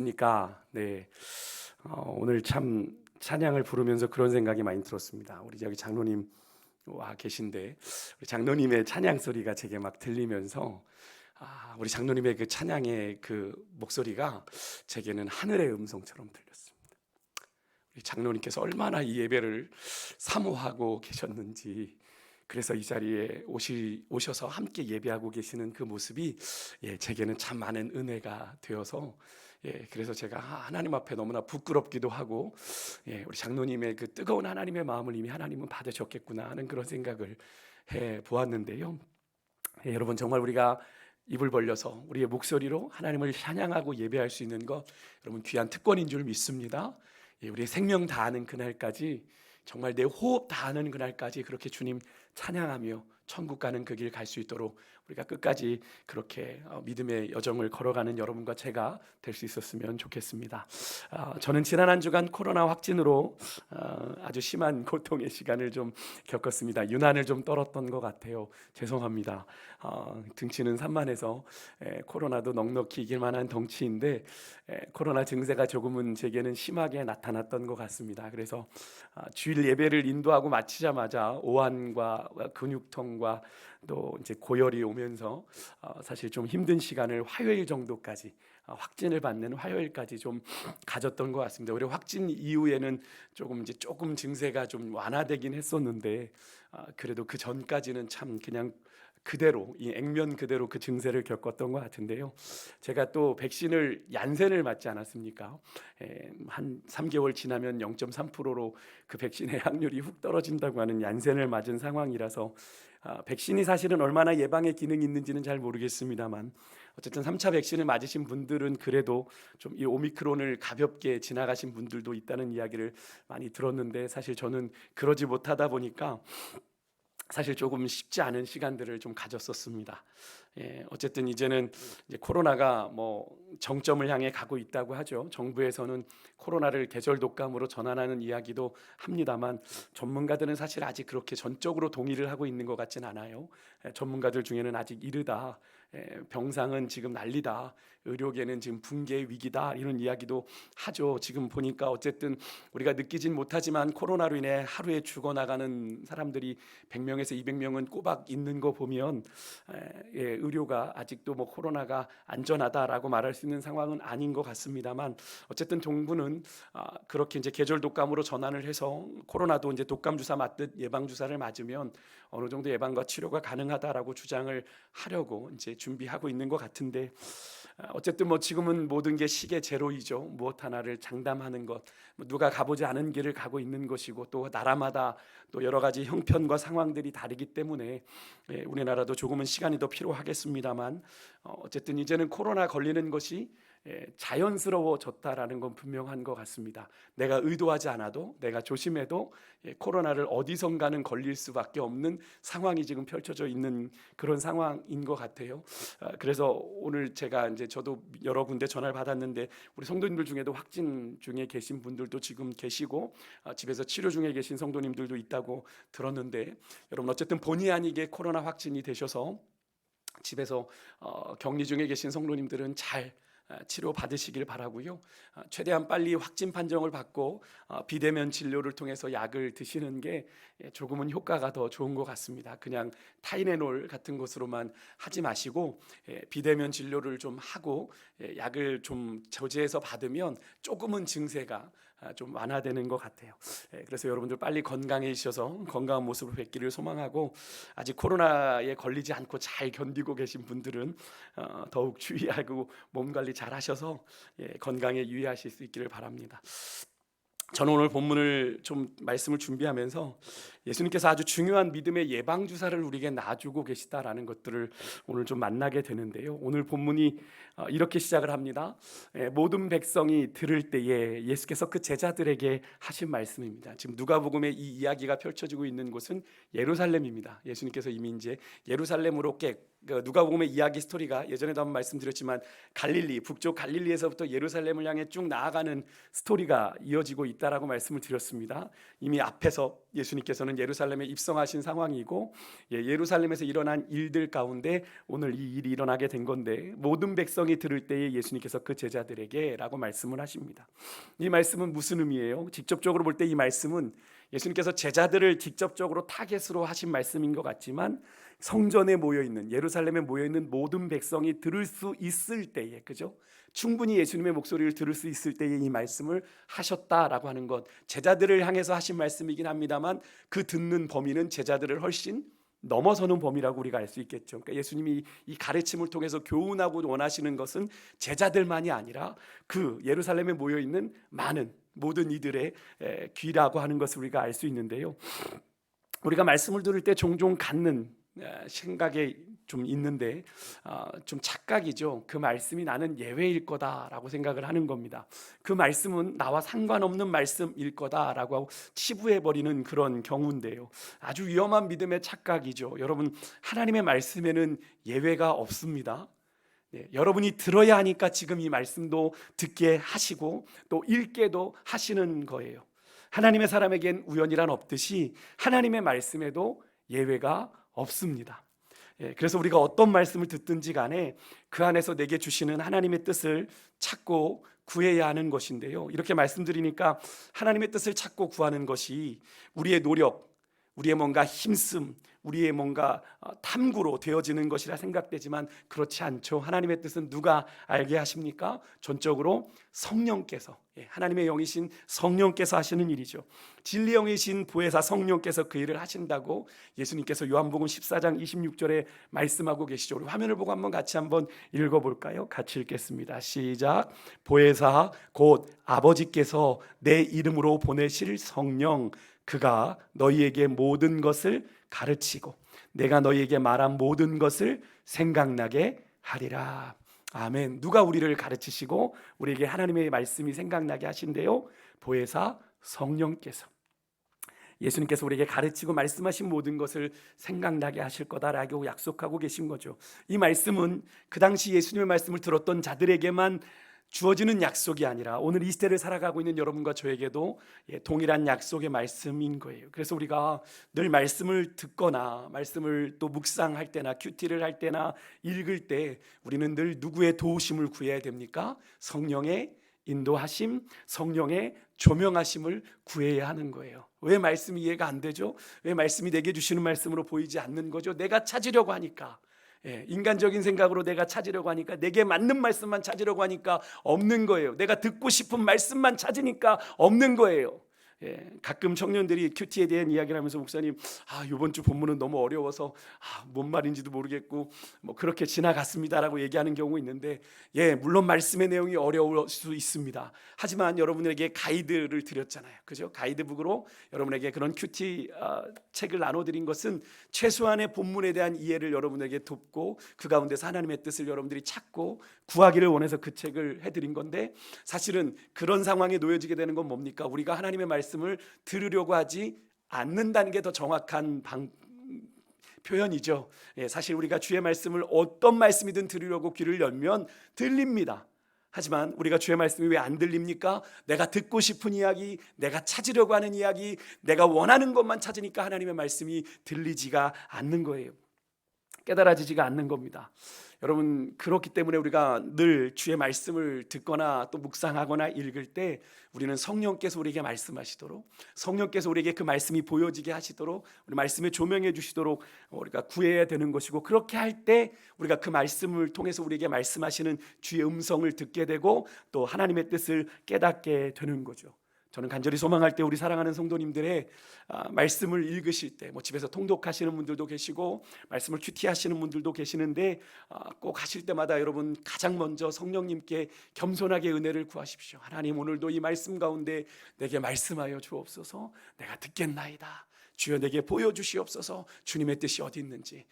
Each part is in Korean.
그러니까 오늘 참 찬양을 부르면서 그런 생각이 많이 들었습니다. 우리 여기 장로님 와 계신데 우리 장로님의 찬양 소리가 제게 막 들리면서 우리 장로님의 그 찬양의 그 목소리가 제게는 하늘의 음성처럼 들렸습니다. 우리 장로님께서 얼마나 이 예배를 사모하고 계셨는지, 그래서 이 자리에 오셔서 함께 예배하고 계시는 그 모습이 제게는 참 많은 은혜가 되어서 그래서 제가 하나님 앞에 너무나 부끄럽기도 하고, 우리 장로님의 그 뜨거운 하나님의 마음을 이미 하나님은 받으셨겠구나 하는 그런 생각을 해 보았는데요. 여러분, 정말 우리가 입을 벌려서 우리의 목소리로 하나님을 찬양하고 예배할 수 있는 것, 여러분 귀한 특권인 줄 믿습니다. 우리의 생명 다하는 그날까지, 정말 내 호흡 다하는 그날까지 그렇게 주님 찬양하며 천국 가는 그 길 갈 수 있도록 우리가 끝까지 그렇게 믿음의 여정을 걸어가는 여러분과 제가 될 수 있었으면 좋겠습니다. 저는 지난 한 주간 코로나 확진으로 아주 심한 고통의 시간을 좀 겪었습니다. 유난을 좀 떨었던 것 같아요. 죄송합니다. 등치는 산만해서 코로나도 넉넉히 이길 만한 덩치인데 코로나 증세가 조금은 제게는 심하게 나타났던 것 같습니다. 그래서 주일 예배를 인도하고 마치자마자 오한과 근육통과 또 이제 고열이 오면서 사실 좀 힘든 시간을 화요일 정도까지, 확진을 받는 화요일까지 좀 가졌던 것 같습니다. 오히려 확진 이후에는 조금 증세가 좀 완화되긴 했었는데 그래도 그 전까지는 참 그냥 그대로, 이 액면 그대로 그 증세를 겪었던 것 같은데요. 제가 또 백신을 얀센을 맞지 않았습니까? 한 3개월 지나면 0.3%로 그 백신의 확률이 훅 떨어진다고 하는 얀센을 맞은 상황이라서 백신이 사실은 얼마나 예방의 기능이 있는지는 잘 모르겠습니다만, 어쨌든 3차 백신을 맞으신 분들은 그래도 좀 이 오미크론을 가볍게 지나가신 분들도 있다는 이야기를 많이 들었는데, 사실 저는 그러지 못하다 보니까 사실 조금 쉽지 않은 시간들을 좀 가졌었습니다. 어쨌든 이제는 이제 코로나가 뭐 정점을 향해 가고 있다고 하죠. 정부에서는 코로나를 계절 독감으로 전환하는 이야기도 합니다만, 전문가들은 사실 아직 그렇게 전적으로 동의를 하고 있는 것 같진 않아요. 전문가들 중에는 아직 이르다, 병상은 지금 난리다, 의료계는 지금 붕괴 위기다, 이런 이야기도 하죠. 지금 보니까 어쨌든 우리가 느끼진 못하지만 코로나로 인해 하루에 죽어나가는 사람들이 100명에서 200명은 꼬박 있는 거 보면 의료가 아직도 뭐 코로나가 안전하다라고 말할 수 있는 상황은 아닌 것 같습니다만, 어쨌든 정부는 그렇게 이제 계절 독감으로 전환을 해서 코로나도 이제 독감 주사 맞듯 예방 주사를 맞으면 어느 정도 예방과 치료가 가능하다라고 주장을 하려고 이제 준비하고 있는 것 같은데, 어쨌든 뭐 지금은 모든 게 시계 제로이죠. 무엇 하나를 장담하는 것, 누가 가보지 않은 길을 가고 있는 것이고, 또 나라마다 또 여러 가지 형편과 상황들이 다르기 때문에 우리나라도 조금은 시간이 더 필요하겠습니다만, 어쨌든 이제는 코로나 걸리는 것이 자연스러워졌다라는 건 분명한 것 같습니다. 내가 의도하지 않아도, 내가 조심해도 코로나를 어디선가는 걸릴 수밖에 없는 상황이 지금 펼쳐져 있는 그런 상황인 것 같아요. 그래서 오늘 제가 이제 저도 여러 군데 전화를 받았는데, 우리 성도님들 중에도 확진 중에 계신 분들도 지금 계시고 집에서 치료 중에 계신 성도님들도 있다고 들었는데, 여러분 어쨌든 본의 아니게 코로나 확진이 되셔서 집에서 격리 중에 계신 성도님들은 잘 치료 받으시길 바라고요. 최대한 빨리 확진 판정을 받고 비대면 진료를 통해서 약을 드시는 게 조금은 효과가 더 좋은 것 같습니다. 그냥 타이레놀 같은 것으로만 하지 마시고 비대면 진료를 좀 하고 약을 좀 저지해서 받으면 조금은 증세가 좀 완화되는 것 같아요. 그래서 여러분들 빨리 건강해지셔서 건강한 모습을 뵙기를 소망하고, 아직 코로나에 걸리지 않고 잘 견디고 계신 분들은 더욱 주의하고 몸 관리 잘 하셔서 건강에 유의하실 수 있기를 바랍니다. 저는 오늘 본문을 좀 말씀을 준비하면서 예수님께서 아주 중요한 믿음의 예방 주사를 우리에게 놔주고 계시다라는 것들을 오늘 좀 만나게 되는데요. 오늘 본문이 이렇게 시작을 합니다. 모든 백성이 들을 때에 예수께서 그 제자들에게 하신 말씀입니다. 지금 누가복음의 이 이야기가 펼쳐지고 있는 곳은 예루살렘입니다. 예수님께서 이미 이제 예루살렘으로 누가복음의 이야기 스토리가 예전에도 한번 말씀드렸지만 북쪽 갈릴리에서부터 예루살렘을 향해 쭉 나아가는 스토리가 이어지고 있다라고 말씀을 드렸습니다. 이미 앞에서 예수님께서는 예루살렘에 입성하신 상황이고 예루살렘에서 일어난 일들 가운데 오늘 이 일이 일어나게 된 건데 모든 백성이 들을 때에 예수님께서 그 제자들에게 라고 말씀을 하십니다. 이 말씀은 무슨 의미예요? 직접적으로 볼 때 이 말씀은 예수님께서 제자들을 직접적으로 타겟으로 하신 말씀인 것 같지만 성전에 모여있는 예루살렘에 모여있는 모든 백성이 들을 수 있을 때에, 그죠? 충분히 예수님의 목소리를 들을 수 있을 때에 이 말씀을 하셨다라고 하는 것, 제자들을 향해서 하신 말씀이긴 합니다만 그 듣는 범위는 제자들을 훨씬 넘어서는 범위라고 우리가 알 수 있겠죠. 그러니까 예수님이 이 가르침을 통해서 교훈하고 원하시는 것은 제자들만이 아니라 그 예루살렘에 모여있는 많은 모든 이들의 귀라고 하는 것을 우리가 알 수 있는데요. 우리가 말씀을 들을 때 종종 갖는 생각이 좀 있는데 좀 착각이죠. 그 말씀이 나는 예외일 거다라고 생각을 하는 겁니다. 그 말씀은 나와 상관없는 말씀일 거다라고 하고 치부해버리는 그런 경우인데요. 아주 위험한 믿음의 착각이죠. 여러분, 하나님의 말씀에는 예외가 없습니다. 여러분이 들어야 하니까 지금 이 말씀도 듣게 하시고 또 읽게도 하시는 거예요. 하나님의 사람에겐 우연이란 없듯이 하나님의 말씀에도 예외가 없습니다. 그래서 우리가 어떤 말씀을 듣든지 간에 그 안에서 내게 주시는 하나님의 뜻을 찾고 구해야 하는 것인데요. 이렇게 말씀드리니까 하나님의 뜻을 찾고 구하는 것이 우리의 노력, 우리의 뭔가 힘씀, 우리의 뭔가 탐구로 되어지는 것이라 생각되지만 그렇지 않죠. 하나님의 뜻은 누가 알게 하십니까? 전적으로 성령께서, 하나님의 영이신 성령께서 하시는 일이죠. 진리 영이신 보혜사 성령께서 그 일을 하신다고 예수님께서 요한복음 14장 26절에 말씀하고 계시죠. 우리 화면을 보고 같이 한번 읽어볼까요? 같이 읽겠습니다. 시작. 보혜사 곧 아버지께서 내 이름으로 보내실 성령, 그가 너희에게 모든 것을 가르치고 내가 너희에게 말한 모든 것을 생각나게 하리라. 아멘. 누가 우리를 가르치시고 우리에게 하나님의 말씀이 생각나게 하신대요? 보혜사 성령께서. 예수님께서 우리에게 가르치고 말씀하신 모든 것을 생각나게 하실 거다라고 약속하고 계신 거죠. 이 말씀은 그 당시 예수님의 말씀을 들었던 자들에게만 주어지는 약속이 아니라 오늘 이 시대를 살아가고 있는 여러분과 저에게도 동일한 약속의 말씀인 거예요. 그래서 우리가 늘 말씀을 듣거나 말씀을 또 묵상할 때나 큐티를 할 때나 읽을 때 우리는 늘 누구의 도우심을 구해야 됩니까? 성령의 인도하심, 성령의 조명하심을 구해야 하는 거예요. 왜 말씀이 이해가 안 되죠? 왜 말씀이 내게 주시는 말씀으로 보이지 않는 거죠? 내가 찾으려고 하니까, 인간적인 생각으로 내가 찾으려고 하니까, 내게 맞는 말씀만 찾으려고 하니까 없는 거예요. 내가 듣고 싶은 말씀만 찾으니까 없는 거예요. 가끔 청년들이 큐티에 대한 이야기를 하면서 목사님, 이번 주 본문은 너무 어려워서 뭔 말인지도 모르겠고 뭐 그렇게 지나갔습니다라고 얘기하는 경우 있는데, 물론 말씀의 내용이 어려울 수 있습니다. 하지만 여러분에게 가이드를 드렸잖아요, 그죠? 가이드북으로 여러분에게 그런 큐티 책을 나눠드린 것은 최소한의 본문에 대한 이해를 여러분에게 돕고 그 가운데서 하나님의 뜻을 여러분들이 찾고 구하기를 원해서 그 책을 해드린 건데, 사실은 그런 상황에 놓여지게 되는 건 뭡니까? 우리가 하나님의 말씀을 들으려고 하지 않는다는 게 더 정확한 표현이죠. 사실 우리가 주의 말씀을 어떤 말씀이든 들으려고 귀를 열면 들립니다. 하지만 우리가 주의 말씀이 왜 안 들립니까? 내가 듣고 싶은 이야기, 내가 찾으려고 하는 이야기, 내가 원하는 것만 찾으니까 하나님의 말씀이 들리지가 않는 거예요. 깨달아지지가 않는 겁니다. 여러분, 그렇기 때문에 우리가 늘 주의 말씀을 듣거나 또 묵상하거나 읽을 때 우리는 성령께서 우리에게 말씀하시도록, 성령께서 우리에게 그 말씀이 보여지게 하시도록, 우리 말씀에 조명해 주시도록 우리가 구해야 되는 것이고, 그렇게 할 때 우리가 그 말씀을 통해서 우리에게 말씀하시는 주의 음성을 듣게 되고 또 하나님의 뜻을 깨닫게 되는 거죠. 저는 간절히 소망할 때 우리 사랑하는 성도님들의 말씀을 읽으실 때, 뭐 집에서 통독하시는 분들도 계시고 말씀을 큐티하시는 분들도 계시는데, 꼭 하실 때마다 여러분 가장 먼저 성령님께 겸손하게 은혜를 구하십시오. 하나님, 오늘도 이 말씀 가운데 내게 말씀하여 주옵소서. 내가 듣겠나이다. 주여 내게 보여주시옵소서. 주님의 뜻이 어디 있는지.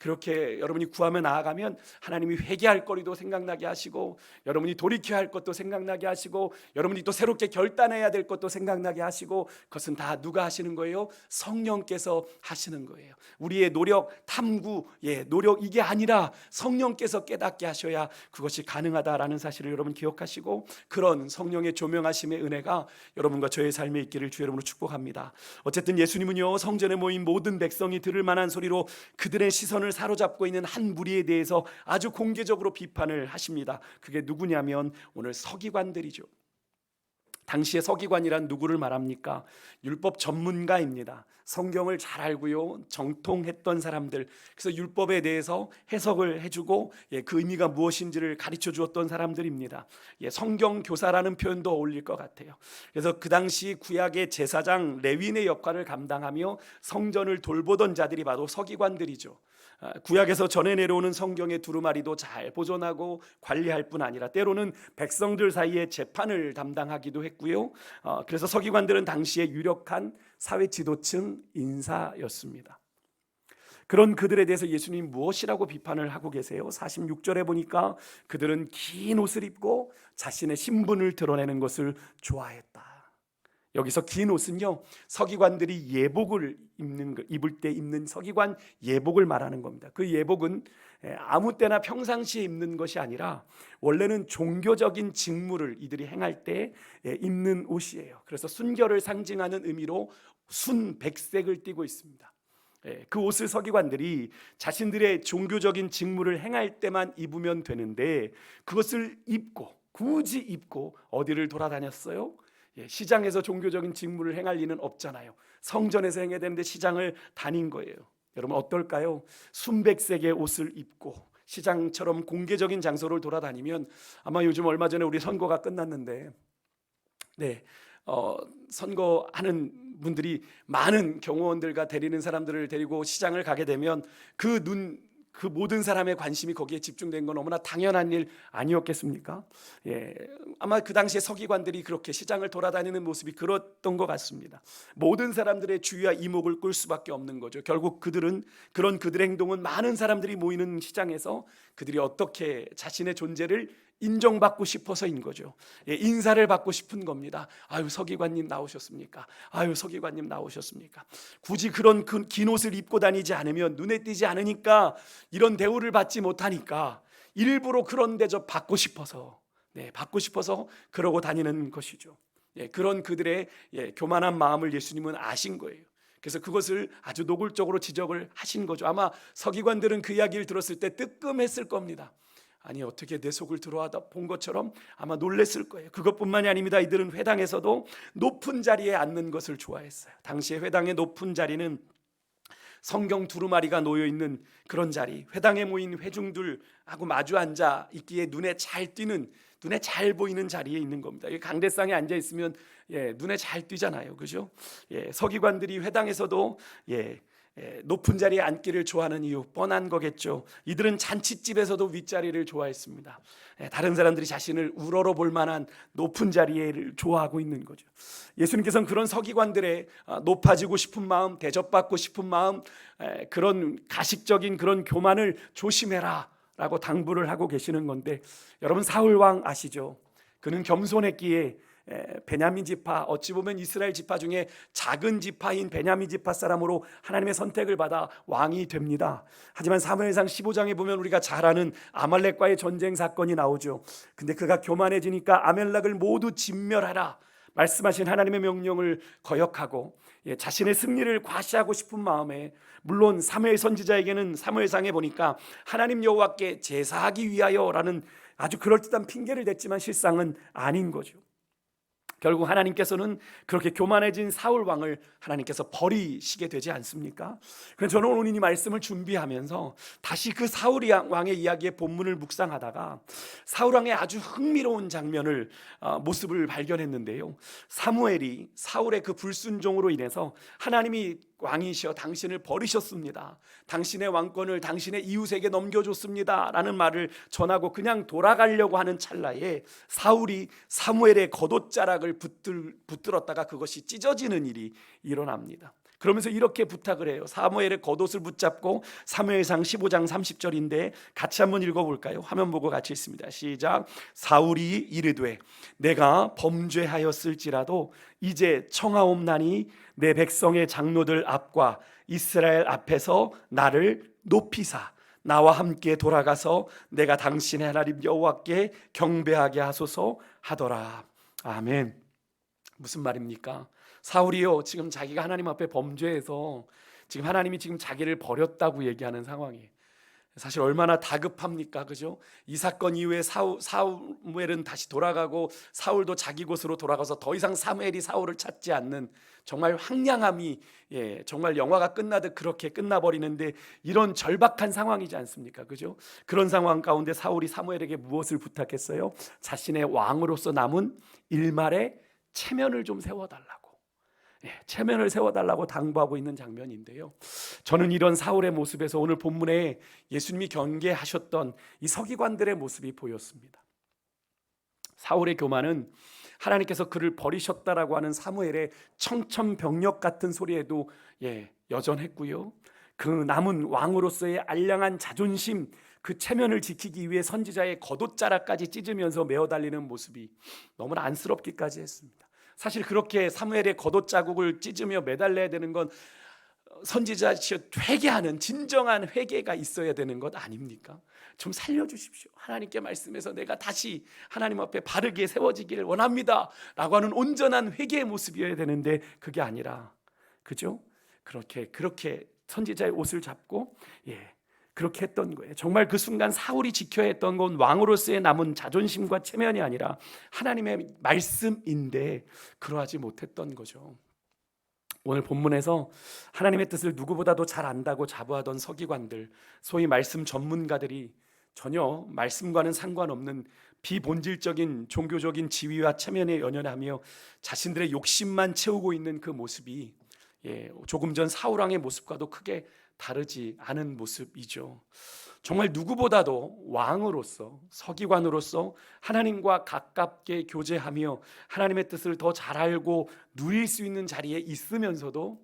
그렇게 여러분이 구하며 나아가면 하나님이 회개할 거리도 생각나게 하시고, 여러분이 돌이켜야 할 것도 생각나게 하시고, 여러분이 또 새롭게 결단해야 될 것도 생각나게 하시고, 그것은 다 누가 하시는 거예요? 성령께서 하시는 거예요. 우리의 노력, 탐구, 노력 이게 아니라 성령께서 깨닫게 하셔야 그것이 가능하다라는 사실을 여러분 기억하시고, 그런 성령의 조명하심의 은혜가 여러분과 저의 삶에 있기를 주 여러분으로 축복합니다. 어쨌든 예수님은요, 성전에 모인 모든 백성이 들을 만한 소리로 그들의 시선을 사로잡고 있는 한 무리에 대해서 아주 공개적으로 비판을 하십니다. 그게 누구냐면 오늘 서기관들이죠. 당시의 서기관이란 누구를 말합니까? 율법 전문가입니다. 성경을 잘 알고요, 정통했던 사람들. 그래서 율법에 대해서 해석을 해주고 그 의미가 무엇인지를 가르쳐 주었던 사람들입니다. 성경 교사라는 표현도 어울릴 것 같아요. 그래서 그 당시 구약의 제사장 레위인의 역할을 감당하며 성전을 돌보던 자들이 바로 서기관들이죠. 구약에서 전해 내려오는 성경의 두루마리도 잘 보존하고 관리할 뿐 아니라 때로는 백성들 사이에 재판을 담당하기도 했고요. 그래서 서기관들은 당시에 유력한 사회 지도층 인사였습니다. 그런 그들에 대해서 예수님 무엇이라고 비판을 하고 계세요? 46절에 보니까 그들은 긴 옷을 입고 자신의 신분을 드러내는 것을 좋아했다. 여기서 긴 옷은요, 서기관들이 예복을 입을 때 입는 서기관 예복을 말하는 겁니다. 그 예복은 아무 때나 평상시에 입는 것이 아니라 원래는 종교적인 직무를 이들이 행할 때 입는 옷이에요. 그래서 순결을 상징하는 의미로 순백색을 띠고 있습니다. 그 옷을 서기관들이 자신들의 종교적인 직무를 행할 때만 입으면 되는데, 그것을 굳이 입고 어디를 돌아다녔어요? 시장에서 종교적인 직무를 행할 리는 없잖아요. 성전에서 행해야 되는데 시장을 다닌 거예요. 여러분 어떨까요? 순백색의 옷을 입고 시장처럼 공개적인 장소를 돌아다니면, 아마 요즘 얼마 전에 우리 선거가 끝났는데 선거하는 분들이 많은 경호원들과 데리는 사람들을 데리고 시장을 가게 되면 그 모든 사람의 관심이 거기에 집중된 건 너무나 당연한 일 아니었겠습니까? 아마 그 당시에 서기관들이 그렇게 시장을 돌아다니는 모습이 그랬던 것 같습니다. 모든 사람들의 주의와 이목을 끌 수밖에 없는 거죠. 결국 그들의 행동은 많은 사람들이 모이는 시장에서 그들이 어떻게 자신의 존재를 인정받고 싶어서인 거죠. 인사를 받고 싶은 겁니다. 아유 서기관님 나오셨습니까? 아유 서기관님 나오셨습니까? 굳이 그런 긴 옷을 입고 다니지 않으면, 눈에 띄지 않으니까, 이런 대우를 받지 못하니까 일부러 그런 대접 받고 싶어서 그러고 다니는 것이죠. 그런 그들의 교만한 마음을 예수님은 아신 거예요. 그래서 그것을 아주 노골적으로 지적을 하신 거죠. 아마 서기관들은 그 이야기를 들었을 때 뜨끔했을 겁니다. 아니 어떻게 내 속을 들어와다 본 것처럼 아마 놀랬을 거예요. 그것뿐만이 아닙니다. 이들은 회당에서도 높은 자리에 앉는 것을 좋아했어요. 당시에 회당의 높은 자리는 성경 두루마리가 놓여 있는 그런 자리, 회당에 모인 회중들하고 마주 앉아 있기에 눈에 잘 보이는 자리에 있는 겁니다. 강대상에 앉아 있으면 눈에 잘 띄잖아요, 그죠? 서기관들이 회당에서도 높은 자리에 앉기를 좋아하는 이유 뻔한 거겠죠. 이들은 잔칫집에서도 윗자리를 좋아했습니다. 다른 사람들이 자신을 우러러 볼 만한 높은 자리를 좋아하고 있는 거죠. 예수님께서는 그런 서기관들의 높아지고 싶은 마음, 대접받고 싶은 마음, 그런 가식적인 그런 교만을 조심해라 라고 당부를 하고 계시는 건데, 여러분 사울 왕 아시죠? 그는 겸손했기에 베냐민 지파, 어찌 보면 이스라엘 지파 중에 작은 지파인 베냐민 지파 사람으로 하나님의 선택을 받아 왕이 됩니다. 하지만 사무엘상 15장에 보면 우리가 잘 아는 아말렉과의 전쟁 사건이 나오죠. 근데 그가 교만해지니까 아말렉을 모두 진멸하라 말씀하신 하나님의 명령을 거역하고 자신의 승리를 과시하고 싶은 마음에, 물론 사무엘 선지자에게는 사무엘상에 보니까 하나님 여호와께 제사하기 위하여라는 아주 그럴듯한 핑계를 댔지만 실상은 아닌 거죠. 결국 하나님께서는 그렇게 교만해진 사울 왕을 하나님께서 버리시게 되지 않습니까? 그래서 저는 오늘 이 말씀을 준비하면서 다시 그 사울 왕의 이야기의 본문을 묵상하다가 사울 왕의 아주 흥미로운 장면을 모습을 발견했는데요. 사무엘이 사울의 그 불순종으로 인해서 하나님이 왕이시여 당신을 버리셨습니다. 당신의 왕권을 당신의 이웃에게 넘겨줬습니다 라는 말을 전하고 그냥 돌아가려고 하는 찰나에 사울이 사무엘의 겉옷자락을 붙들었다가 그것이 찢어지는 일이 일어납니다. 그러면서 이렇게 부탁을 해요. 사무엘의 겉옷을 붙잡고, 사무엘상 15장 30절인데 같이 한번 읽어볼까요? 화면 보고 같이 읽습니다. 시작. 사울이 이르되 내가 범죄하였을지라도 이제 청하옵나니 내 백성의 장로들 앞과 이스라엘 앞에서 나를 높이사 나와 함께 돌아가서 내가 당신의 하나님 여호와께 경배하게 하소서 하더라. 아멘. 무슨 말입니까? 사울이요, 지금 자기가 하나님 앞에 범죄해서 지금 하나님이 지금 자기를 버렸다고 얘기하는 상황이에요. 사실 얼마나 다급합니까, 그죠? 이 사건 이후에 사무엘은 다시 돌아가고 사울도 자기 곳으로 돌아가서 더 이상 사무엘이 사울을 찾지 않는 정말 황량함이, 정말 영화가 끝나듯 그렇게 끝나버리는데, 이런 절박한 상황이지 않습니까, 그죠? 그런 상황 가운데 사울이 사무엘에게 무엇을 부탁했어요? 자신의 왕으로서 남은 일말의 체면을 좀 세워달라고, 체면을 세워달라고 당부하고 있는 장면인데요, 저는 이런 사울의 모습에서 오늘 본문에 예수님이 경계하셨던 이 서기관들의 모습이 보였습니다. 사울의 교만은 하나님께서 그를 버리셨다라고 하는 사무엘의 청천벽력 같은 소리에도 여전했고요, 그 남은 왕으로서의 알량한 자존심, 그 체면을 지키기 위해 선지자의 겉옷자락까지 찢으면서 메어 달리는 모습이 너무나 안쓰럽기까지 했습니다. 사실 그렇게 사무엘의 겉옷 자국을 찢으며 매달려야 되는 건 선지자시여 회개하는 진정한 회개가 있어야 되는 것 아닙니까? 좀 살려주십시오. 하나님께 말씀해서 내가 다시 하나님 앞에 바르게 세워지기를 원합니다 라고 하는 온전한 회개의 모습이어야 되는데 그게 아니라, 그죠? 그렇게 선지자의 옷을 잡고 그렇게 했던 거예요. 정말 그 순간 사울이 지켜야 했던 건 왕으로서의 남은 자존심과 체면이 아니라 하나님의 말씀인데 그러하지 못했던 거죠. 오늘 본문에서 하나님의 뜻을 누구보다도 잘 안다고 자부하던 서기관들, 소위 말씀 전문가들이 전혀 말씀과는 상관없는 비본질적인 종교적인 지위와 체면에 연연하며 자신들의 욕심만 채우고 있는 그 모습이 조금 전 사울왕의 모습과도 크게 다르지 않은 모습이죠. 정말 누구보다도 왕으로서, 서기관으로서 하나님과 가깝게 교제하며 하나님의 뜻을 더 잘 알고 누릴 수 있는 자리에 있으면서도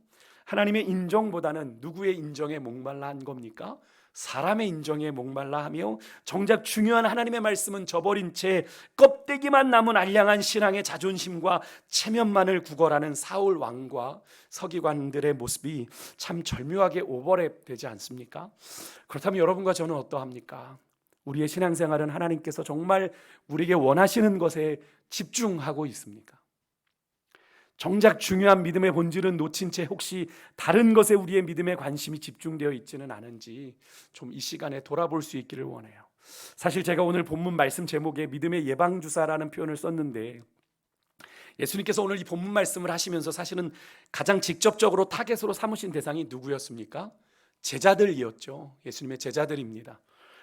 하나님의 인정보다는 누구의 인정에 목말라 한 겁니까? 사람의 인정에 목말라 하며 정작 중요한 하나님의 말씀은 저버린 채 껍데기만 남은 알량한 신앙의 자존심과 체면만을 구걸하는 사울 왕과 서기관들의 모습이 참 절묘하게 오버랩 되지 않습니까? 그렇다면 여러분과 저는 어떠합니까? 우리의 신앙생활은 하나님께서 정말 우리에게 원하시는 것에 집중하고 있습니까? 정작 중요한 믿음의 본질은 놓친 채 혹시 다른 것에 우리의 믿음의 관심이 집중되어 있지는 않은지 좀 이 시간에 돌아볼 수 있기를 원해요. 사실 제가 오늘 본문 말씀 제목에 믿음의 예방주사라는 표현을 썼는데, 예수님께서 오늘 이 본문 말씀을 하시면서 사실은 가장 직접적으로 타겟으로 삼으신 대상이 누구였습니까? 제자들이었죠. 예수님의 제자들입니다.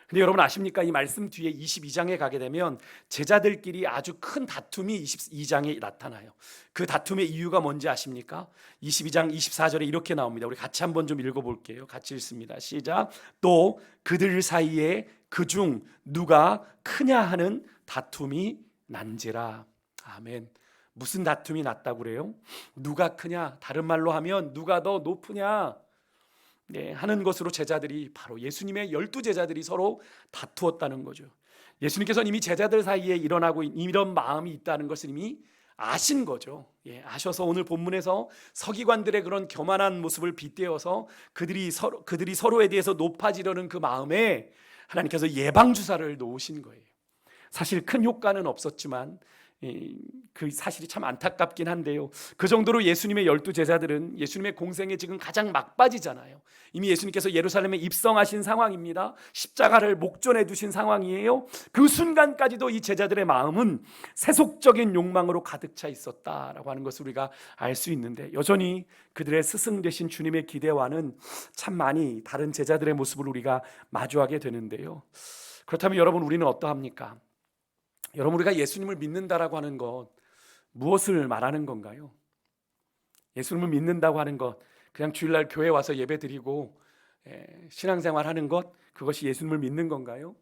근데 여러분 아십니까? 이 말씀 뒤에 22장에 가게 되면 제자들끼리 아주 큰 다툼이 22장에 나타나요. 그 다툼의 이유가 뭔지 아십니까? 22장 24절에 이렇게 나옵니다. 우리 같이 한번 좀 읽어볼게요. 같이 읽습니다. 시작. 또 그들 사이에 그중 누가 크냐 하는 다툼이 난지라. 아멘. 무슨 다툼이 났다고 그래요? 누가 크냐? 다른 말로 하면 누가 더 높으냐? 하는 것으로 제자들이, 바로 예수님의 12제자들이 서로 다투었다는 거죠. 예수님께서는 이미 제자들 사이에 일어나고 이런 마음이 있다는 것을 이미 아신 거죠. 아셔서 오늘 본문에서 서기관들의 그런 교만한 모습을 빗대어서 그들이 서로에 대해서 높아지려는 그 마음에 하나님께서 예방주사를 놓으신 거예요. 사실 큰 효과는 없었지만 그 사실이 참 안타깝긴 한데요, 그 정도로 예수님의 12제자들은 예수님의 공생에 지금 가장 막바지잖아요. 이미 예수님께서 예루살렘에 입성하신 상황입니다. 십자가를 목전에 두신 상황이에요. 그 순간까지도 이 제자들의 마음은 세속적인 욕망으로 가득 차 있었다라고 하는 것을 우리가 알 수 있는데, 여전히 그들의 스승 되신 주님의 기대와는 참 많이 다른 제자들의 모습을 우리가 마주하게 되는데요. 그렇다면 여러분, 우리는 어떠합니까? 여러분, 우리가 예수님을 믿는다라고 하는 것, 무엇을 말하는 건가요? 예수님을 믿는다고 하는 것, 그냥 주일날 교회 와서 예배 드리고 신앙생활 하는 것, 그것이 예수님을 믿는 건가요?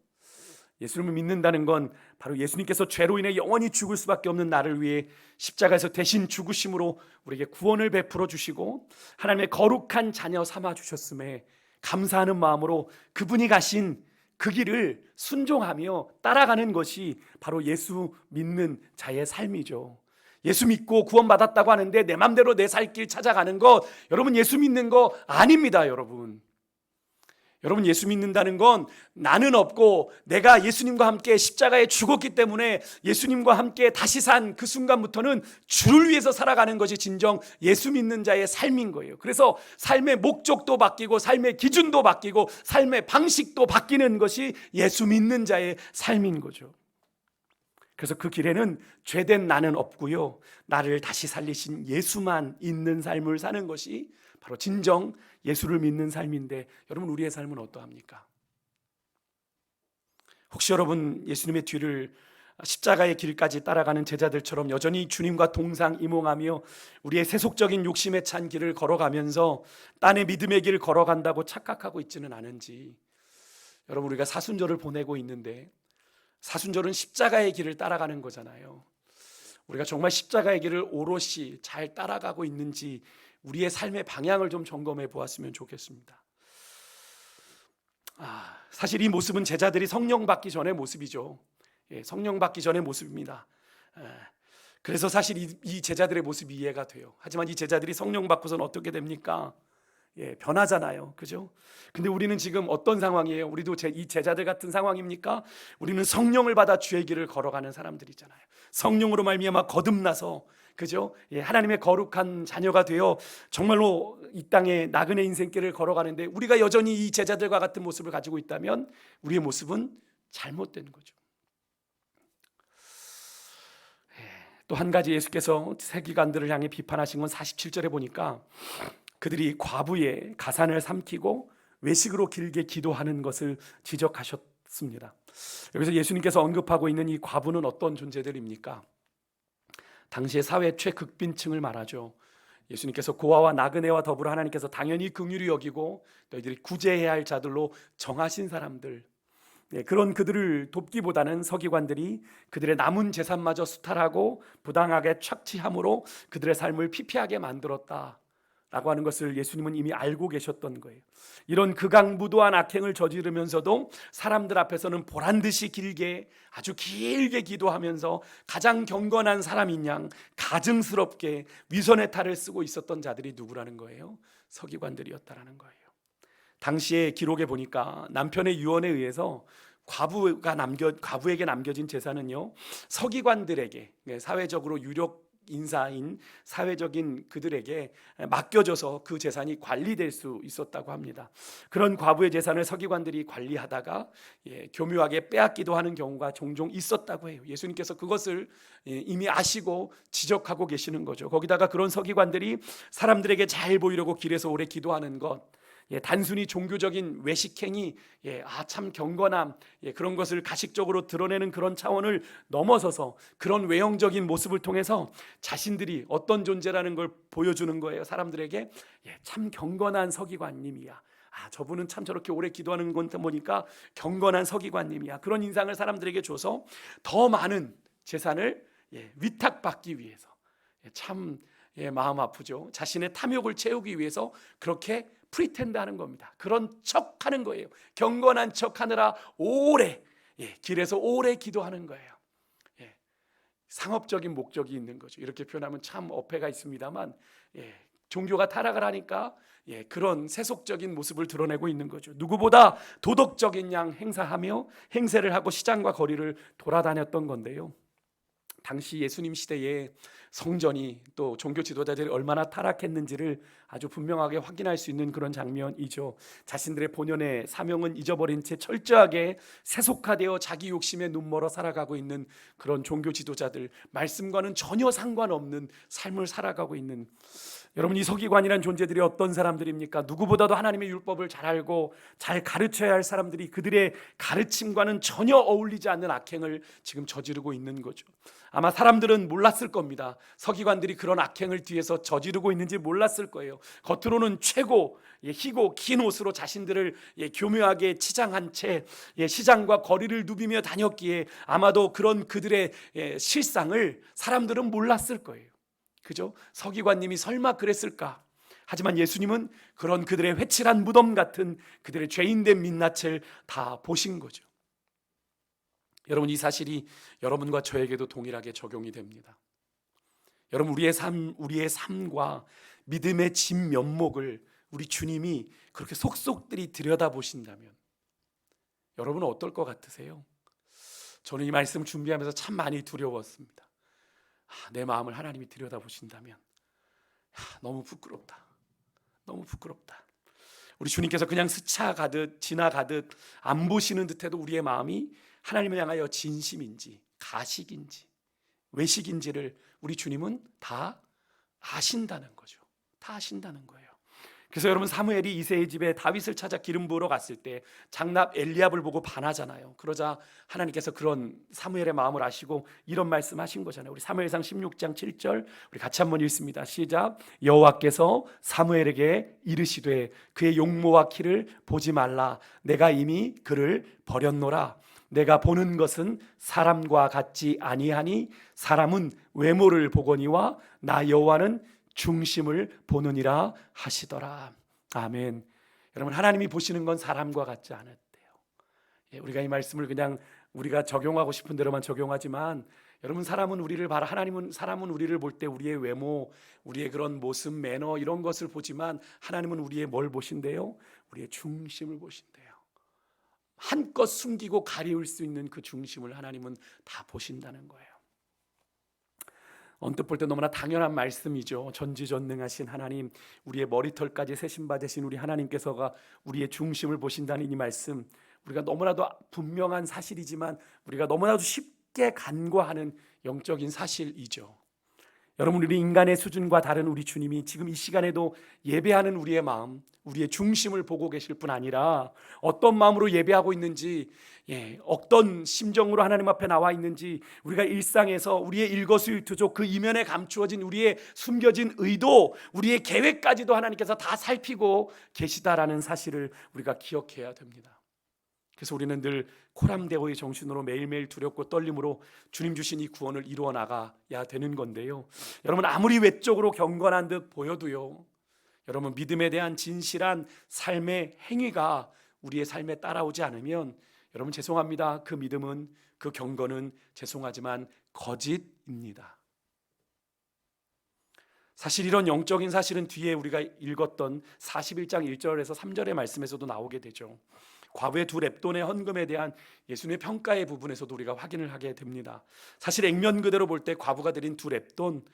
예수님을 믿는다는 건 바로 예수님께서 죄로 인해 영원히 죽을 수밖에 없는 나를 위해 십자가에서 대신 죽으심으로 우리에게 구원을 베풀어 주시고 하나님의 거룩한 자녀 삼아 주셨음에 감사하는 마음으로 그분이 가신 그 길을 순종하며 따라가는 것이 바로 예수 믿는 자의 삶이죠. 예수 믿고 구원받았다고 하는데 내 맘대로 내 살 길 찾아가는 것, 여러분 예수 믿는 거 아닙니다. 여러분 예수 믿는다는 건 나는 없고 내가 예수님과 함께 십자가에 죽었기 때문에 예수님과 함께 다시 산 그 순간부터는 주를 위해서 살아가는 것이 진정 예수 믿는 자의 삶인 거예요. 그래서 삶의 목적도 바뀌고 삶의 기준도 바뀌고 삶의 방식도 바뀌는 것이 예수 믿는 자의 삶인 거죠. 그래서 그 길에는 죄된 나는 없고요, 나를 다시 살리신 예수만 있는 삶을 사는 것이 바로 진정 예수를 믿는 삶인데, 여러분 우리의 삶은 어떠합니까? 혹시 여러분 예수님의 뒤를 십자가의 길까지 따라가는 제자들처럼 여전히 주님과 동상이몽하며 우리의 세속적인 욕심에 찬 길을 걸어가면서 딴의 믿음의 길을 걸어간다고 착각하고 있지는 않은지, 여러분 우리가 사순절을 보내고 있는데 사순절은 십자가의 길을 따라가는 거잖아요. 우리가 정말 십자가의 길을 오롯이 잘 따라가고 있는지 우리의 삶의 방향을 좀 점검해 보았으면 좋겠습니다. 사실 이 모습은 제자들이 성령 받기 전의 모습이죠. 성령 받기 전의 모습입니다. 그래서 사실 이 제자들의 모습이 이해가 돼요. 하지만 이 제자들이 성령 받고서는 어떻게 됩니까? 변하잖아요. 그죠? 근데 우리는 지금 어떤 상황이에요? 우리도 이 제자들 같은 상황입니까? 우리는 성령을 받아 주의 길을 걸어가는 사람들이잖아요. 성령으로 말미암아 거듭나서, 그죠? 하나님의 거룩한 자녀가 되어 정말로 이 땅에 나그네 인생길을 걸어가는데 우리가 여전히 이 제자들과 같은 모습을 가지고 있다면 우리의 모습은 잘못된 거죠. 또 한 가지 예수께서 세기관들을 향해 비판하신 건 47절에 보니까 그들이 과부의 가산을 삼키고 외식으로 길게 기도하는 것을 지적하셨습니다. 여기서 예수님께서 언급하고 있는 이 과부는 어떤 존재들입니까? 당시의 사회 최극빈층을 말하죠. 예수님께서 고아와 나그네와 더불어 하나님께서 당연히 긍휼히 여기고 너희들이 구제해야 할 자들로 정하신 사람들, 그런 그들을 돕기보다는 서기관들이 그들의 남은 재산마저 수탈하고 부당하게 착취함으로 그들의 삶을 피폐하게 만들었다 라고 하는 것을 예수님은 이미 알고 계셨던 거예요. 이런 극악무도한 악행을 저지르면서도 사람들 앞에서는 보란듯이 길게, 아주 길게 기도하면서 가장 경건한 사람인 양 가증스럽게 위선의 탈을 쓰고 있었던 자들이 누구라는 거예요? 서기관들이었다라는 거예요. 당시의 기록에 보니까 남편의 유언에 의해서 과부에게 남겨진 재산은요, 서기관들에게, 사회적으로 유력 인사인 사회적인 그들에게 맡겨져서 그 재산이 관리될 수 있었다고 합니다. 그런 과부의 재산을 서기관들이 관리하다가 교묘하게 빼앗기도 하는 경우가 종종 있었다고 해요. 예수님께서 그것을 이미 아시고 지적하고 계시는 거죠. 거기다가 그런 서기관들이 사람들에게 잘 보이려고 길에서 오래 기도하는 것, 단순히 종교적인 외식행위, 참 경건함, 그런 것을 가식적으로 드러내는 그런 차원을 넘어서서 그런 외형적인 모습을 통해서 자신들이 어떤 존재라는 걸 보여주는 거예요. 사람들에게 참 경건한 서기관님이야, 저분은 참 저렇게 오래 기도하는 건 보니까 경건한 서기관님이야, 그런 인상을 사람들에게 줘서 더 많은 재산을 위탁받기 위해서, 참 마음 아프죠. 자신의 탐욕을 채우기 위해서 그렇게 프리텐드 하는 겁니다. 그런 척 하는 거예요. 경건한 척 하느라 오래, 길에서 오래 기도하는 거예요. 상업적인 목적이 있는 거죠. 이렇게 표현하면 참 어폐가 있습니다만, 종교가 타락을 하니까 그런 세속적인 모습을 드러내고 있는 거죠. 누구보다 도덕적인 양 행사하며 행세를 하고 시장과 거리를 돌아다녔던 건데요. 당시 예수님 시대에 성전이, 또 종교 지도자들이 얼마나 타락했는지를 아주 분명하게 확인할 수 있는 그런 장면이죠. 자신들의 본연의 사명은 잊어버린 채 철저하게 세속화되어 자기 욕심에 눈멀어 살아가고 있는 그런 종교 지도자들, 말씀과는 전혀 상관없는 삶을 살아가고 있는 여러분, 이 서기관이란 존재들이 어떤 사람들입니까? 누구보다도 하나님의 율법을 잘 알고 잘 가르쳐야 할 사람들이 그들의 가르침과는 전혀 어울리지 않는 악행을 지금 저지르고 있는 거죠. 아마 사람들은 몰랐을 겁니다. 서기관들이 그런 악행을 뒤에서 저지르고 있는지 몰랐을 거예요. 겉으로는 최고 희고 긴 옷으로 자신들을 교묘하게 치장한 채 시장과 거리를 누비며 다녔기에 아마도 그런 그들의 실상을 사람들은 몰랐을 거예요. 그죠? 서기관님이 설마 그랬을까? 하지만 예수님은 그런 그들의 회칠한 무덤 같은 그들의 죄인된 민낯을 다 보신 거죠. 여러분, 이 사실이 여러분과 저에게도 동일하게 적용이 됩니다. 여러분, 우리의 삶과 믿음의 진면목을 우리 주님이 그렇게 속속들이 들여다보신다면 여러분은 어떨 것 같으세요? 저는 이 말씀 준비하면서 참 많이 두려웠습니다. 내 마음을 하나님이 들여다보신다면 너무 부끄럽다. 너무 부끄럽다. 우리 주님께서 그냥 스쳐가듯 지나가듯 안 보시는 듯해도 우리의 마음이 하나님을 향하여 진심인지 가식인지 외식인지를 우리 주님은 다 아신다는 거죠. 다 아신다는 거예요. 그래서 여러분, 사무엘이 이새의 집에 다윗을 찾아 기름 부으러 갔을 때 장남 엘리압을 보고 반하잖아요. 그러자 하나님께서 그런 사무엘의 마음을 아시고 이런 말씀하신 거잖아요. 우리 사무엘상 16장 7절 우리 같이 한번 읽습니다. 시작. 여호와께서 사무엘에게 이르시되 그의 용모와 키를 보지 말라. 내가 이미 그를 버렸노라. 내가 보는 것은 사람과 같지 아니하니 사람은 외모를 보거니와 나 여호와는 중심을 보느니라 하시더라. 아멘. 여러분, 하나님이 보시는 건 사람과 같지 않았대요. 우리가 이 말씀을 그냥 우리가 적용하고 싶은 대로만 적용하지만 여러분, 사람은 사람은 우리를 볼 때 우리의 외모, 우리의 그런 모습, 매너 이런 것을 보지만 하나님은 우리의 뭘 보신대요? 우리의 중심을 보신대요. 한껏 숨기고 가리울 수 있는 그 중심을 하나님은 다 보신다는 거예요. 언뜻 볼 때 너무나 당연한 말씀이죠. 전지전능하신 하나님, 우리의 머리털까지 세심받으신 우리 하나님께서가 우리의 중심을 보신다는 이 말씀, 우리가 너무나도 분명한 사실이지만 우리가 너무나도 쉽게 간과하는 영적인 사실이죠. 여러분, 우리 인간의 수준과 다른 우리 주님이 지금 이 시간에도 예배하는 우리의 마음, 우리의 중심을 보고 계실 뿐 아니라 어떤 마음으로 예배하고 있는지, 어떤 심정으로 하나님 앞에 나와 있는지, 우리가 일상에서 우리의 일거수일투족 그 이면에 감추어진 우리의 숨겨진 의도, 우리의 계획까지도 하나님께서 다 살피고 계시다라는 사실을 우리가 기억해야 됩니다. 그래서 우리는 늘 코람데오의 정신으로 매일매일 두렵고 떨림으로 주님 주신 이 구원을 이루어 나가야 되는 건데요. 여러분, 아무리 외적으로 경건한 듯 보여도요, 여러분, 믿음에 대한 진실한 삶의 행위가 우리의 삶에 따라오지 않으면 여러분, 죄송합니다. 그 믿음은, 그 경건은 죄송하지만 거짓입니다. 사실 이런 영적인 사실은 뒤에 우리가 읽었던 41장 1절에서 3절의 말씀에서도 나오게 되죠. 과부의 두 렙돈의 헌금에 대한 예수님의 평가의 부분에서도 우리가 확인을 하게 됩니다. 사실 액면 그대로 볼 때 과부가 드린 두 렙돈,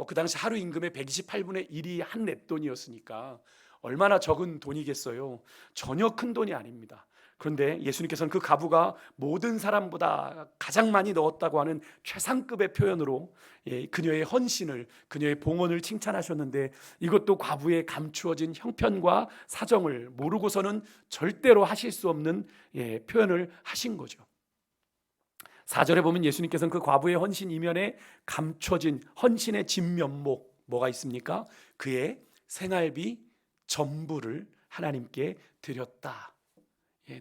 그 당시 하루 임금의 128분의 1이 한 렙돈이었으니까 얼마나 적은 돈이겠어요. 전혀 큰 돈이 아닙니다. 그런데 예수님께서는 그 과부가 모든 사람보다 가장 많이 넣었다고 하는 최상급의 표현으로 그녀의 헌신을, 그녀의 봉헌을 칭찬하셨는데, 이것도 과부의 감추어진 형편과 사정을 모르고서는 절대로 하실 수 없는 표현을 하신 거죠. 4절에 보면 예수님께서는 그 과부의 헌신 이면에 감춰진 헌신의 진면목, 뭐가 있습니까? 그의 생활비 전부를 하나님께 드렸다.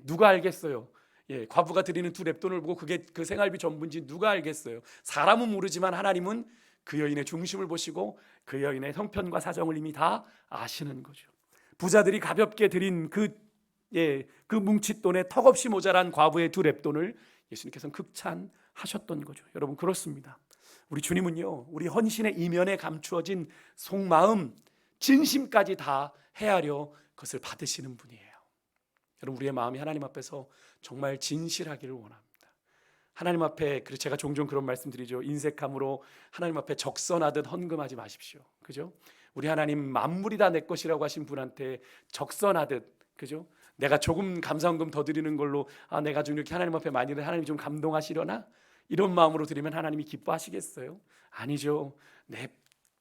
누가 알겠어요? 과부가 드리는 두 렙돈을 보고 그게 그 생활비 전부인지 누가 알겠어요? 사람은 모르지만 하나님은 그 여인의 중심을 보시고 그 여인의 형편과 사정을 이미 다 아시는 거죠. 부자들이 가볍게 드린 그 뭉칫돈에 턱없이 모자란 과부의 두 렙돈을 예수님께서는 극찬하셨던 거죠. 여러분, 그렇습니다. 우리 주님은요, 우리 헌신의 이면에 감추어진 속마음, 진심까지 다 헤아려 그것을 받으시는 분이에요. 여러분, 우리의 마음이 하나님 앞에서 정말 진실하기를 원합니다. 하나님 앞에, 그래서 제가 종종 그런 말씀드리죠. 인색함으로 하나님 앞에 적선하듯 헌금하지 마십시오. 그죠? 우리 하나님 만물이 다 내 것이라고 하신 분한테 적선하듯, 그죠? 내가 조금 감사헌금 더 드리는 걸로 내가 좀 이렇게 하나님 앞에 많이 하나님이 좀 감동하시려나? 이런 마음으로 드리면 하나님이 기뻐하시겠어요? 아니죠.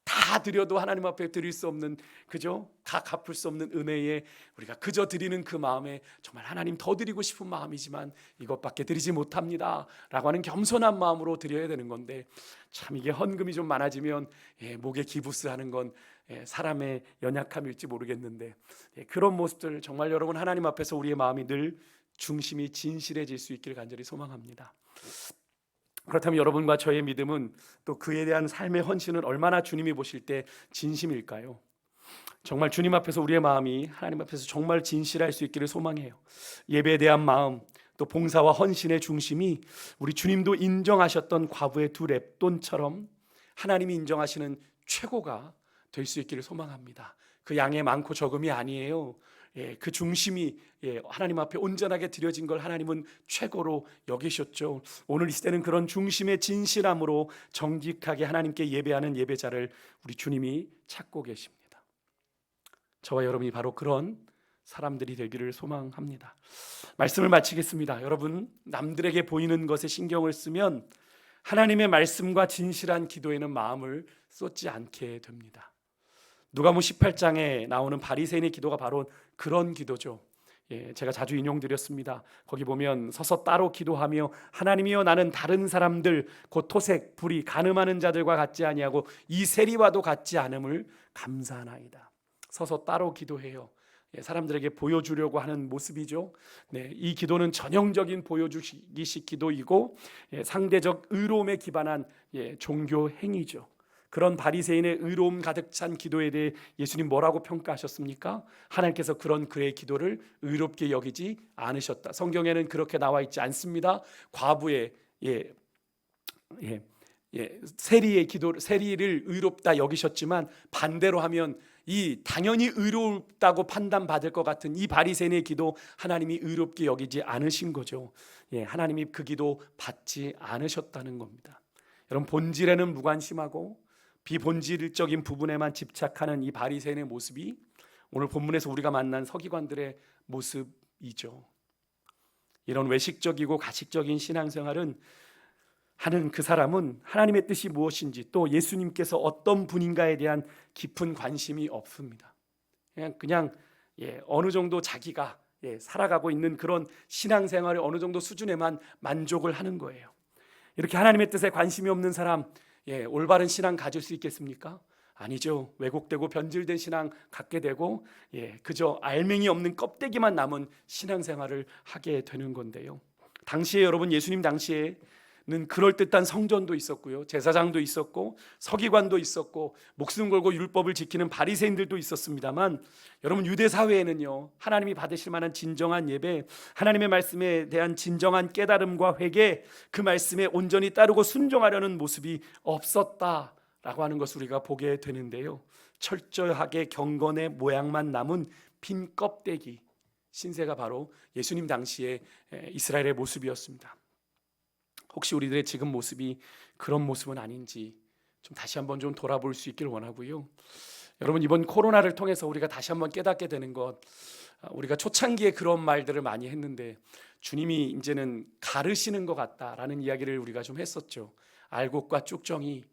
다 다 드려도 하나님 앞에 드릴 수 없는, 그죠? 다 갚을 수 없는 은혜에 우리가 그저 드리는 그 마음에 정말 하나님 더 드리고 싶은 마음이지만 이것밖에 드리지 못합니다 라고 하는 겸손한 마음으로 드려야 되는 건데, 참 이게 헌금이 좀 많아지면 목에 기부스 하는 건 사람의 연약함일지 모르겠는데, 그런 모습들 정말 여러분 하나님 앞에서 우리의 마음이 늘 중심이 진실해질 수 있기를 간절히 소망합니다. 그렇다면 여러분과 저의 믿음은, 또 그에 대한 삶의 헌신은 얼마나 주님이 보실 때 진심일까요? 정말 주님 앞에서 우리의 마음이 하나님 앞에서 정말 진실할 수 있기를 소망해요. 예배에 대한 마음, 또 봉사와 헌신의 중심이 우리 주님도 인정하셨던 과부의 두 렙돈처럼 하나님이 인정하시는 최고가 될 수 있기를 소망합니다. 그 양의 많고 적음이 아니에요. 그 중심이 하나님 앞에 온전하게 드려진 걸 하나님은 최고로 여기셨죠. 오늘 이 시대는 그런 중심의 진실함으로 정직하게 하나님께 예배하는 예배자를 우리 주님이 찾고 계십니다. 저와 여러분이 바로 그런 사람들이 되기를 소망합니다. 말씀을 마치겠습니다. 여러분, 남들에게 보이는 것에 신경을 쓰면 하나님의 말씀과 진실한 기도에는 마음을 쏟지 않게 됩니다. 누가복음 18장에 나오는 바리새인의 기도가 바로 그런 기도죠. 제가 자주 인용드렸습니다. 거기 보면 서서 따로 기도하며 하나님이여 나는 다른 사람들 곧 토색, 불의, 간음하는 자들과 같지 아니하고 이 세리와도 같지 않음을 감사하나이다. 서서 따로 기도해요. 사람들에게 보여주려고 하는 모습이죠. 이 기도는 전형적인 보여주기식 기도이고 상대적 의로움에 기반한 종교 행위죠. 그런 바리새인의 의로움 가득 찬 기도에 대해 예수님 뭐라고 평가하셨습니까? 하나님께서 그런 그의 기도를 의롭게 여기지 않으셨다. 성경에는 그렇게 나와 있지 않습니다. 과부의 세리의 기도, 세리를 의롭다 여기셨지만 반대로 하면 이 당연히 의롭다고 판단받을 것 같은 이 바리새인의 기도 하나님이 의롭게 여기지 않으신 거죠. 하나님이 그 기도 받지 않으셨다는 겁니다. 여러분, 본질에는 무관심하고 비본질적인 부분에만 집착하는 이 바리새인의 모습이 오늘 본문에서 우리가 만난 서기관들의 모습이죠. 이런 외식적이고 가식적인 신앙생활은 하는 그 사람은 하나님의 뜻이 무엇인지 또 예수님께서 어떤 분인가에 대한 깊은 관심이 없습니다. 그냥 어느 정도 자기가 살아가고 있는 그런 신앙생활의 어느 정도 수준에만 만족을 하는 거예요. 이렇게 하나님의 뜻에 관심이 없는 사람, 올바른 신앙 가질 수 있겠습니까? 아니죠. 왜곡되고 변질된 신앙 갖게 되고 그저 알맹이 없는 껍데기만 남은 신앙생활을 하게 되는 건데요. 당시에 여러분, 예수님 당시에는 그럴듯한 성전도 있었고요, 제사장도 있었고 서기관도 있었고 목숨 걸고 율법을 지키는 바리새인들도 있었습니다만, 여러분 유대 사회에는요 하나님이 받으실 만한 진정한 예배, 하나님의 말씀에 대한 진정한 깨달음과 회개, 그 말씀에 온전히 따르고 순종하려는 모습이 없었다라고 하는 것을 우리가 보게 되는데요. 철저하게 경건의 모양만 남은 빈 껍데기 신세가 바로 예수님 당시의 이스라엘의 모습이었습니다. 혹시 우리들의 지금 모습이 그런 모습은 아닌지 좀 다시 한번 좀 돌아볼 수 있기를 원하고요. 여러분, 이번 코로나를 통해서 우리가 다시 한번 깨닫게 되는 것, 우리가 초창기에 그런 말들을 많이 했는데 주님이 이제는 가르시는 것 같다라는 이야기를 우리가 좀 했었죠. 알곡과 쭉정이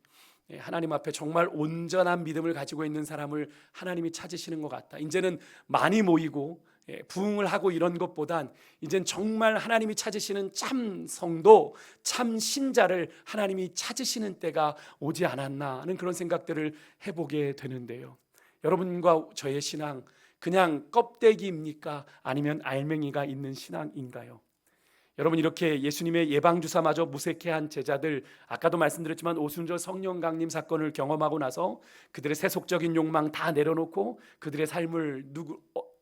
하나님 앞에 정말 온전한 믿음을 가지고 있는 사람을 하나님이 찾으시는 것 같다. 이제는 많이 모이고 부흥을 하고 이런 것보단 이젠 정말 하나님이 찾으시는 참 성도, 참 신자를 하나님이 찾으시는 때가 오지 않았나 하는 그런 생각들을 해보게 되는데요. 여러분과 저의 신앙, 그냥 껍데기입니까? 아니면 알맹이가 있는 신앙인가요? 여러분, 이렇게 예수님의 예방주사마저 무색해한 제자들, 아까도 말씀드렸지만 오순절 성령강림 사건을 경험하고 나서 그들의 세속적인 욕망 다 내려놓고 그들의 삶을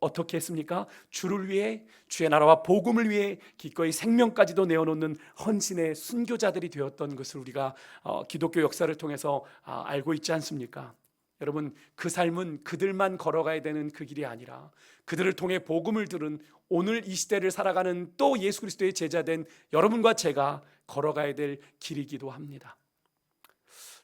어떻게 했습니까? 주를 위해, 주의 나라와 복음을 위해 기꺼이 생명까지도 내어놓는 헌신의 순교자들이 되었던 것을 우리가 기독교 역사를 통해서 알고 있지 않습니까? 여러분, 그 삶은 그들만 걸어가야 되는 그 길이 아니라 그들을 통해 복음을 들은 오늘 이 시대를 살아가는 또 예수 그리스도의 제자된 여러분과 제가 걸어가야 될 길이기도 합니다.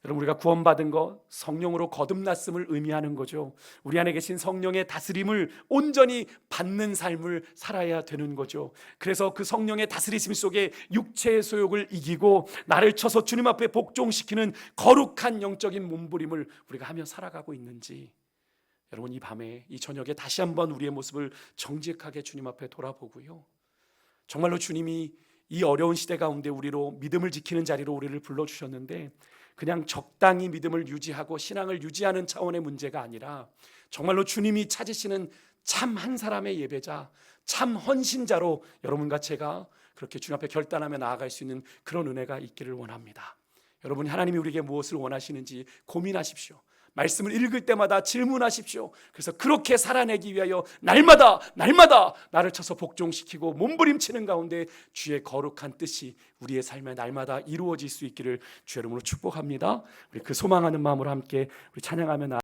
여러분, 우리가 구원받은 것, 성령으로 거듭났음을 의미하는 거죠. 우리 안에 계신 성령의 다스림을 온전히 받는 삶을 살아야 되는 거죠. 그래서 그 성령의 다스리심 속에 육체의 소욕을 이기고 나를 쳐서 주님 앞에 복종시키는 거룩한 영적인 몸부림을 우리가 하며 살아가고 있는지, 여러분, 이 밤에, 이 저녁에 다시 한번 우리의 모습을 정직하게 주님 앞에 돌아보고요, 정말로 주님이 이 어려운 시대 가운데 우리로 믿음을 지키는 자리로 우리를 불러주셨는데, 그냥 적당히 믿음을 유지하고 신앙을 유지하는 차원의 문제가 아니라 정말로 주님이 찾으시는 참 한 사람의 예배자, 참 헌신자로 여러분과 제가 그렇게 주님 앞에 결단하며 나아갈 수 있는 그런 은혜가 있기를 원합니다. 여러분이 하나님이 우리에게 무엇을 원하시는지 고민하십시오. 말씀을 읽을 때마다 질문하십시오. 그래서 그렇게 살아내기 위하여 날마다 나를 쳐서 복종시키고 몸부림치는 가운데 주의 거룩한 뜻이 우리의 삶에 날마다 이루어질 수 있기를 주의 이름으로 축복합니다. 우리 그 소망하는 마음으로 함께 우리 찬양하며